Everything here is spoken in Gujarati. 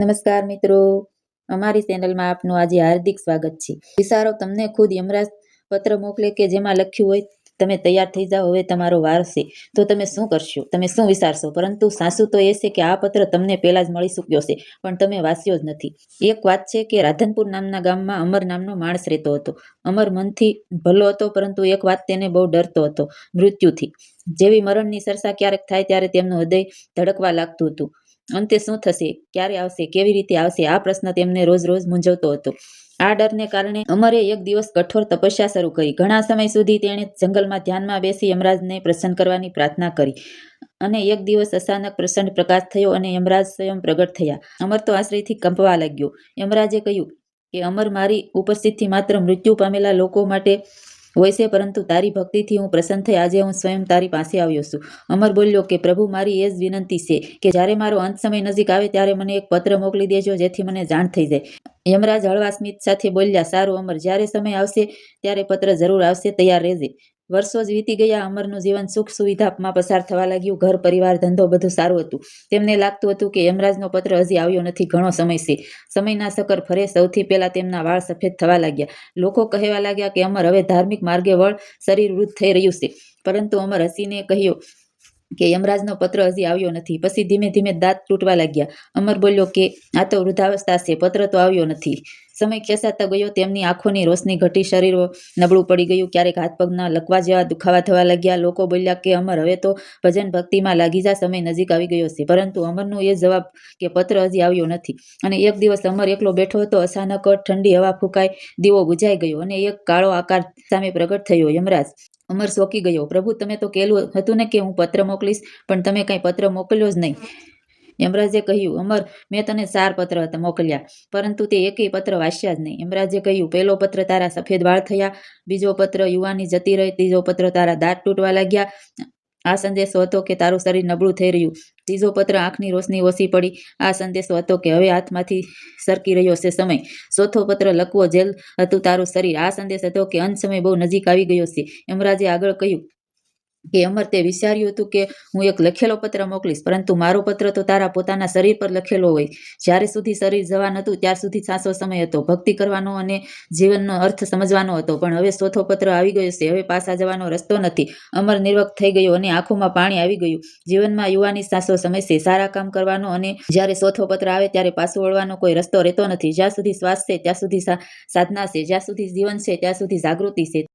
નમસ્કાર મિત્રો, અમારી ચેનલમાં આપનું આજે હાર્દિક સ્વાગત છે. વિચારો તમને ખુદ યમરાજ પત્ર મોકલે કે જેમાં લખ્યું હોય તમે તૈયાર થઈ જાઓ, હવે તમારો વાર છે, તો તમે શું કરશો? તમે શું વિચારશો? પરંતુ સાચું તો એ છે કે આ પત્ર તમને પહેલા જ મળી ચૂક્યો છે, પણ તમે વાંચ્યો જ નથી. એક વાત છે કે રાધનપુર નામના ગામમાં અમર નામનો માણસ રહેતો હતો. અમર મનથી ભલો હતો, પરંતુ એક વાત તેને બહુ ડરતો હતો, મૃત્યુથી. જેવી મરણની ચર્ચા ક્યારેક થાય ત્યારે તેમનું હૃદય ધડકવા લાગતું હતું. અંતે શું થશે, ક્યારે આવશે, કેવી રીતે આવશે, આ પ્રશ્ન તેમને રોજ રોજ મૂંઝવતો હતો. આ ડરને કારણે અમરે એક દિવસ કઠોર તપસ્યા શરૂ કરી. ઘણા સમય સુધી તેણે જંગલમાં ધ્યાનમાં બેસી યમરાજને પ્રસન્ન કરવાની પ્રાર્થના કરી. અને એક દિવસ અચાનક પ્રચંડ પ્રકાશ થયો અને યમરાજ સ્વયં પ્રગટ થયા. અમર તો આશ્ચર્યથી કંપવા લાગ્યો. યમરાજે કહ્યું કે અમર, મારી ઉપસ્થિતિ માત્ર મૃત્યુ પામેલા લોકો માટે હોય છે, પરંતુ તારી ભક્તિથી હું પ્રસન્ન થઈ આજે હું સ્વયં તારી પાસે આવ્યો છું. અમર બોલ્યો કે પ્રભુ, મારી એ જ વિનંતી છે કે જ્યારે મારો અંત સમય નજીક આવે ત્યારે મને એક પત્ર મોકલી દેજો, જેથી મને જાણ થઈ જાય. યમરાજ હળવા સ્મિત સાથે બોલ્યા, સારું અમર, જ્યારે સમય આવશે ત્યારે પત્ર જરૂર આવશે, તૈયાર રહેજે. વર્ષો જ વીતી ગયા. અમરનું જીવન સુખ સુવિધામાં પસાર થવા લાગ્યું. ઘર, પરિવાર, ધંધો બધું સારું હતું. તેમને લાગતું હતું કે યમરાજનો પત્ર હજી આવ્યો નથી, ઘણો સમય છે, સમયના ચક્કર ફરે. સૌથી પહેલા તેમના વાળ સફેદ થવા લાગ્યા. લોકો કહેવા લાગ્યા કે અમર હવે ધાર્મિક માર્ગે વળ, શરીર વૃદ્ધ થઈ રહ્યું છે. પરંતુ અમર હસીને કહ્યું કે યમરાજનો પત્ર હજી આવ્યો નથી. પછી ધીમે ધીમે દાંત તૂટવા લાગ્યા. અમર બોલ્યો કે આ તો વૃદ્ધાવસ્થા છે, પત્ર તો આવ્યો નથી. સમય ખેંચાતો ગયો. તેમની આંખોની રોશની ઘટી, શરીર નબળું પડી ગયું. ક્યારેક હાથ પગના લકવા જેવા દુખાવા થવા લાગ્યા. લોકો બોલ્યા કે અમર હવે તો ભજન ભક્તિમાં લાગી જા, સમય નજીક આવી ગયો છે. પરંતુ અમરનું એ જવાબ કે પત્ર હજી આવ્યો નથી. અને એક દિવસ અમર એકલો બેઠો હતો. અચાનક ઠંડી હવા ફૂંકાઈ, દીવો બુઝાઈ ગયો અને એક કાળો આકાર સામે પ્રગટ થયો. યમરાજ! અમર ચોંકી ગયો. પ્રભુ, તમે તો કહેલું હતું ને કે હું પત્ર મોકલીશ, પણ તમે કંઈ પત્ર મોકલ્યો જ નહીં. યમરાજે કહ્યું, અમર, મેં તને 4 પત્ર મોકલ્યા, પરંતુ તે એકેય પત્ર વાંચ્યા જ નહીં. યમરાજે કહ્યું, પહેલો પત્ર તારા સફેદ વાળ થયા, બીજો પત્ર યુવાની જતી રહી, ત્રીજો પત્ર તારા દાંત તૂટવા લાગ્યા, આ સંદેશો હતો કે તારું શરીર નબળું થઈ રહ્યું, ત્રીજો પત્ર આંખની રોશની ઓછી પડી, આ સંદેશો હતો કે હવે હાથમાંથી સરકી રહ્યો છે સમય, ચોથો પત્ર લકવો જેલ હતું તારું શરીર, આ સંદેશ હતો કે અંત સમય બહુ નજીક આવી ગયો છે. યમરાજે આગળ કહ્યું કે અમર, તે વિચાર્યું હતું કે હું એક લખેલો પત્ર મોકલીશ, પરંતુ મારો પત્ર તો તારા પોતાના શરીર પર લખેલો હોય. જ્યાર સુધી શરીર જવાન હતું ત્યાર સુધી સાચો સમય હતો, ભક્તિ કરવાનો અને જીવનનો અર્થ સમજવાનો હતો. પણ હવે ચોથો પત્ર આવી ગયો છે, હવે પાછા જવાનો રસ્તો નથી. અમર નિર્વક થઈ ગયો અને આંખોમાં પાણી આવી ગયું. જીવનમાં યુવાની સાચો સમય છે, સારા કામ કરવાનો, અને જ્યારે ચોથો પત્ર આવે ત્યારે પાછું વળવાનો કોઈ રસ્તો રહેતો નથી. જ્યાં સુધી શ્વાસ છે ત્યાં સુધી સાધના છે, જ્યાં સુધી જીવન છે ત્યાં સુધી જાગૃતિ છે.